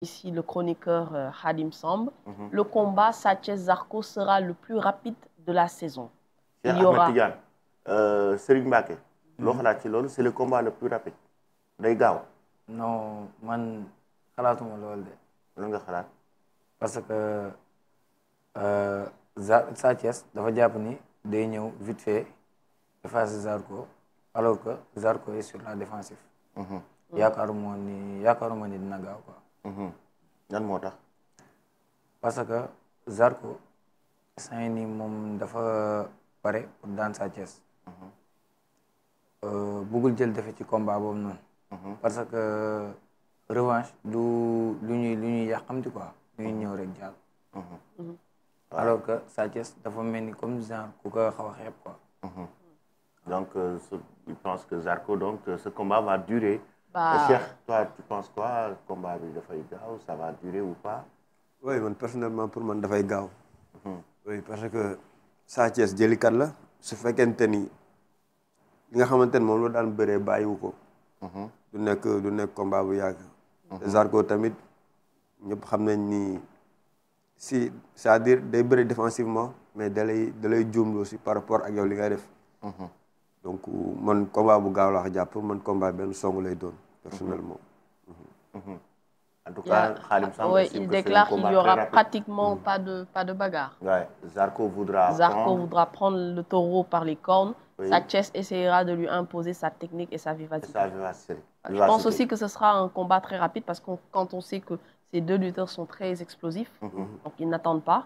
ici le chroniqueur Khadim Samb, le combat Sathies-Zarko sera le plus rapide de la saison. Il y aura... Serigne Mbacké, c'est le combat le plus rapide. Day gaaw. Non, man xalaatuma loolu de. Lan nga xalaat. Parce que Sa Thiès dafa jàpp ni day ñëw vite fait effacer Zarko alors que Zarko est sur la défensive. yaakaaruma ni dina gaaw quoi. Lan moo tax. parce que Zarko saa ni moom dafa pare pour daan Sa Thiès. bëggul jël defe ci combat boobu noonu. parce que revanche lu ñuy yàqamti quoi lu ñuy ñëw rek jàll. alors que Sa Thiès dafa mel ni comme genre ku ko xaw a xeeb quoi. Donc je pense que Zarko donc ce combat va durer. Cheikh, toi tu penses quoi, combat bi dafay gaaw, ça va durer ou pas? Oui, man personnellement pour man dafay gaaw. Oui, parce que Sa Thiès jëlikat la su fekkente ni li nga xamante ne moom la daan bëree bàyyiwu ko. du nekk combat bu yàgg. Zarko tamit ñëpp xam nañ ni si c'est-à-dire day bëri défensivement mais da lay juumlu aussi par rapport ak yow li ngay def. donc man combat bu gaaw la wax jàpp man combat benn song lay doon personnellement. En tout cas, Khadim Samb il déclare qu'il n'y aura pratiquement pas de bagarre. Ouais. Zarko voudra prendre le taureau par les cornes. Oui. Sa Thiès essaiera de lui imposer sa technique et sa vivacité. Je pense aussi que ce sera un combat très rapide parce que quand on sait que ces deux lutteurs sont très explosifs, donc ils n'attendent pas.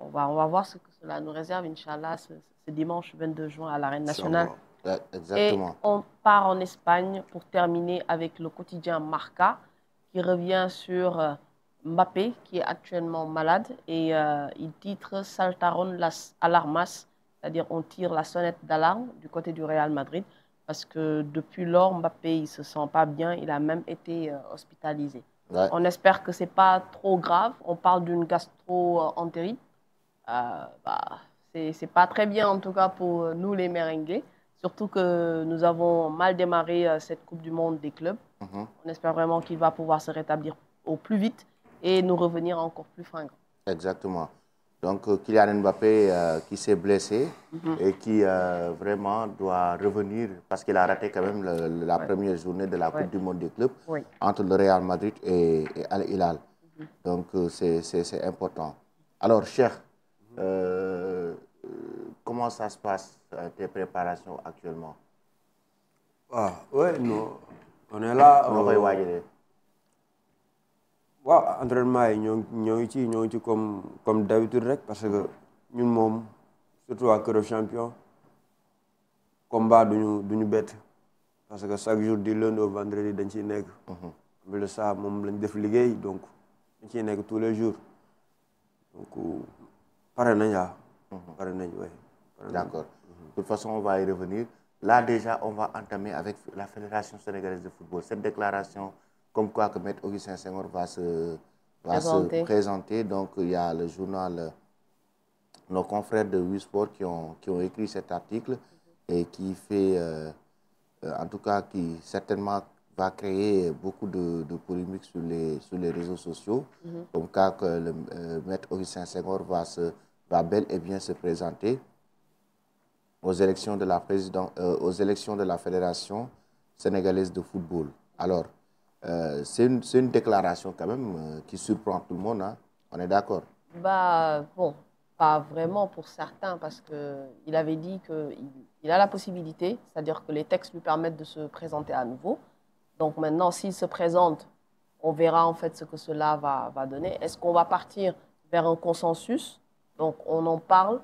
On va voir ce que cela nous réserve, Inch'Allah, ce dimanche 22 juin à l'Arène nationale. Exactement. Et on part en Espagne pour terminer avec le quotidien Marca, qui revient sur Mbappé, qui est actuellement malade, et il titre Saltaron las alarmas, c'est-à-dire on tire la sonnette d'alarme du côté du Real Madrid, parce que depuis lors, Mbappé, il ne se sent pas bien, il a même été hospitalisé. Ouais. On espère que ce n'est pas trop grave, on parle d'une gastro-entérite. C'est pas très bien en tout cas pour nous les merengues, surtout que nous avons mal démarré cette Coupe du Monde des clubs. On espère vraiment qu'il va pouvoir se rétablir au plus vite et nous revenir encore plus fringants. Exactement. Donc Kylian Mbappé qui s'est blessé et qui vraiment doit revenir parce qu'il a raté quand même la première journée de la Coupe du Monde des clubs entre le Real Madrid et Al Hilal. Donc c'est important. Alors Cheikh, comment ça se passe tes préparations actuellement? Ouais, non. On est là. Entraînement yi ñoo ngi ci comme d'habitude rek parce que ñun moom surtout à Kër Champion combat duñu bett parce que chaque jour du lundi au vendredi dañ ciy nekk. mais le ça moom lañ def liggéey donc dañ ciy nekk tous les jours donc pare nañ pare nañ oui. D'accord. De toute façon on va y revenir. Là déjà on va entamer avec la Fédération sénégalaise de football cette déclaration comme quoi que Maître Augustin Senghor va se présenter. Donc il y a le journal, nos confrères de Wisport qui ont écrit cet article et qui fait, en tout cas qui certainement va créer beaucoup de polémiques sur les réseaux sociaux. Comme quoi que le Maître Augustin Senghor va bel et bien se présenter aux élections de la Fédération sénégalaise de football. Alors, c'est une déclaration quand même qui surprend tout le monde, hein? On est d'accord? Bon, pas vraiment pour certains, parce qu'il avait dit qu'il a la possibilité, c'est-à-dire que les textes lui permettent de se présenter à nouveau. Donc maintenant, s'il se présente, on verra en fait ce que cela va donner. Est-ce qu'on va partir vers un consensus? Donc on en parle.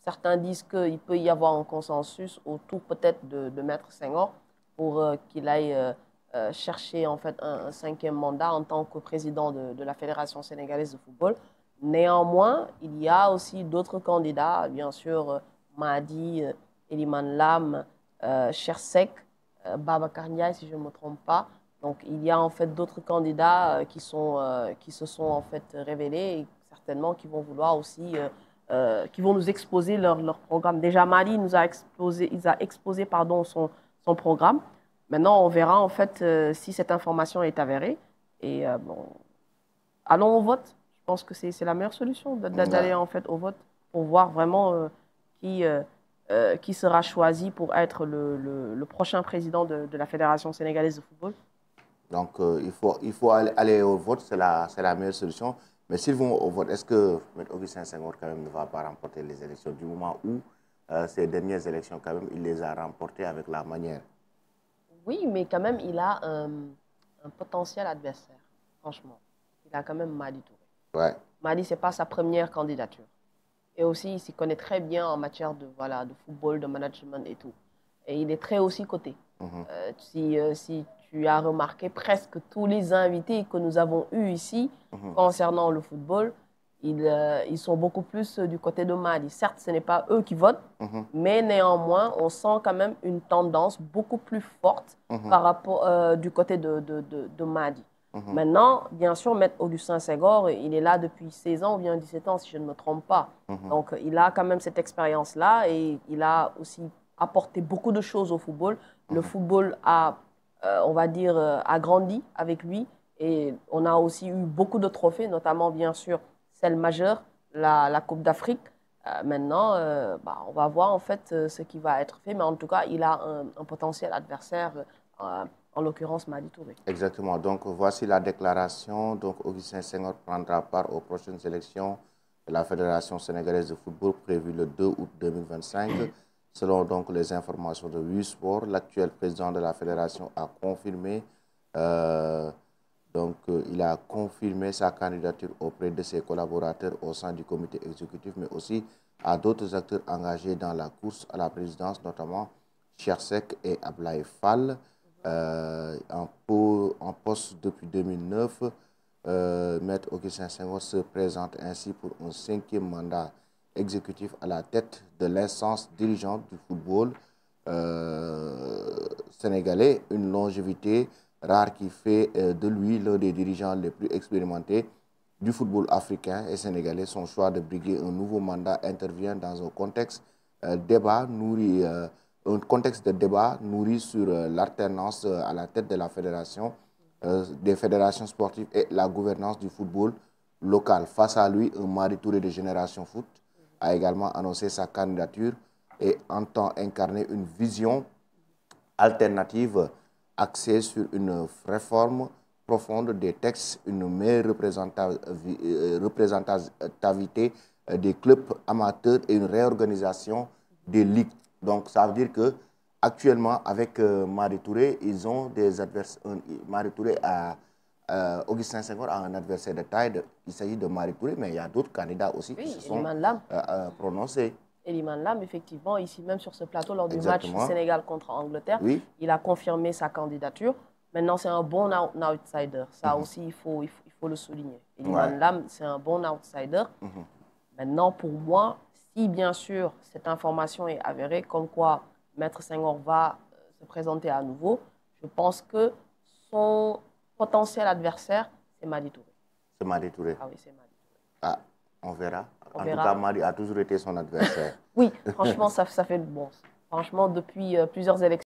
Certains disent qu'il peut y avoir un consensus autour peut-être de Maître Senghor pour qu'il aille chercher en fait un 5e mandat en tant que président de la Fédération sénégalaise de football. Néanmoins, il y a aussi d'autres candidats, bien sûr, Mahdi, Eliman Lam, Chersek, Babacar Ndiaye, si je ne me trompe pas. Donc, il y a en fait d'autres candidats qui se sont en fait révélés et certainement qui vont vouloir aussi, qui vont nous exposer leur programme. Déjà, Mahdi nous a exposé, son programme. Maintenant, on verra en fait si cette information est avérée. Et bon, allons au vote. Je pense que c'est la meilleure solution d'aller en fait au vote pour voir vraiment qui sera choisi pour être le prochain président de la Fédération sénégalaise de football. Donc, il faut aller au vote, c'est la meilleure solution. Mais s'ils vont au vote, est-ce que M. Augustin Senghor quand même ne va pas remporter les élections du moment où ces dernières élections, quand même, il les a remportées avec la manière? Oui, mais quand même, il a un potentiel adversaire, franchement. Il a quand même Madi Touré. Ouais. Madi, ce n'est pas sa première candidature. Et aussi, il s'y connaît très bien en matière de football, de management et tout. Et il est très aussi coté. Si tu as remarqué, presque tous les invités que nous avons eus ici concernant le football, ils sont beaucoup plus du côté de Madi. Certes, ce n'est pas eux qui votent, mais néanmoins, on sent quand même une tendance beaucoup plus forte par rapport du côté de Madi. Maintenant, bien sûr, M. Augustin Senghor, il est là depuis 16 ans ou bien 17 ans, si je ne me trompe pas. Donc, il a quand même cette expérience-là et il a aussi apporté beaucoup de choses au football. Le football a, on va dire, a grandi avec lui et on a aussi eu beaucoup de trophées, notamment, bien sûr, celle majeure, la Coupe d'Afrique. Maintenant, on va voir en fait ce qui va être fait, mais en tout cas, il a un potentiel adversaire, en l'occurrence Madi Touré. Exactement. Donc, voici la déclaration. Donc, Augustin Senghor prendra part aux prochaines élections de la Fédération sénégalaise de football prévues le 2 août 2025. Selon donc les informations de WUSport, l'actuel président de la fédération a confirmé il a confirmé sa candidature auprès de ses collaborateurs au sein du comité exécutif, mais aussi à d'autres acteurs engagés dans la course à la présidence, notamment Chersek et Ablaye Fall. En poste depuis 2009, Maître Augustin Senghor se présente ainsi pour un 5e mandat exécutif à la tête de l'instance dirigeante du football sénégalais, une longévité rare qui fait de lui l'un des dirigeants les plus expérimentés du football africain et sénégalais. Son choix de briguer un nouveau mandat intervient dans un contexte de débat nourri sur l'alternance à la tête de la fédération, des fédérations sportives et la gouvernance du football local. Face à lui, un Madi Touré de Génération Foot a également annoncé sa candidature et entend incarner une vision alternative axée sur une réforme profonde des textes, une meilleure représentativité des clubs amateurs et une réorganisation des ligues. Donc, ça veut dire que actuellement, avec Madi Touré, ils ont des adversaires. Madi Touré Augustin Senghor a un adversaire de taille. Il s'agit de Madi Touré, mais il y a d'autres candidats aussi qui se sont prononcés. Eliman Lam, effectivement, ici même sur ce plateau, lors du match Sénégal contre Angleterre, il a confirmé sa candidature. Maintenant, c'est un bon outsider. Ça aussi, il faut le souligner. Eliman Lam, c'est un bon outsider. Maintenant, pour moi, si bien sûr cette information est avérée, comme quoi Maître Senghor va se présenter à nouveau, je pense que son potentiel adversaire, c'est Madi Touré. C'est Madi Touré. Ah oui, c'est Madi Touré. Ah, on verra. En tout cas, Madi a toujours été son adversaire. Oui, franchement, ça fait bon. Franchement, depuis plusieurs élections.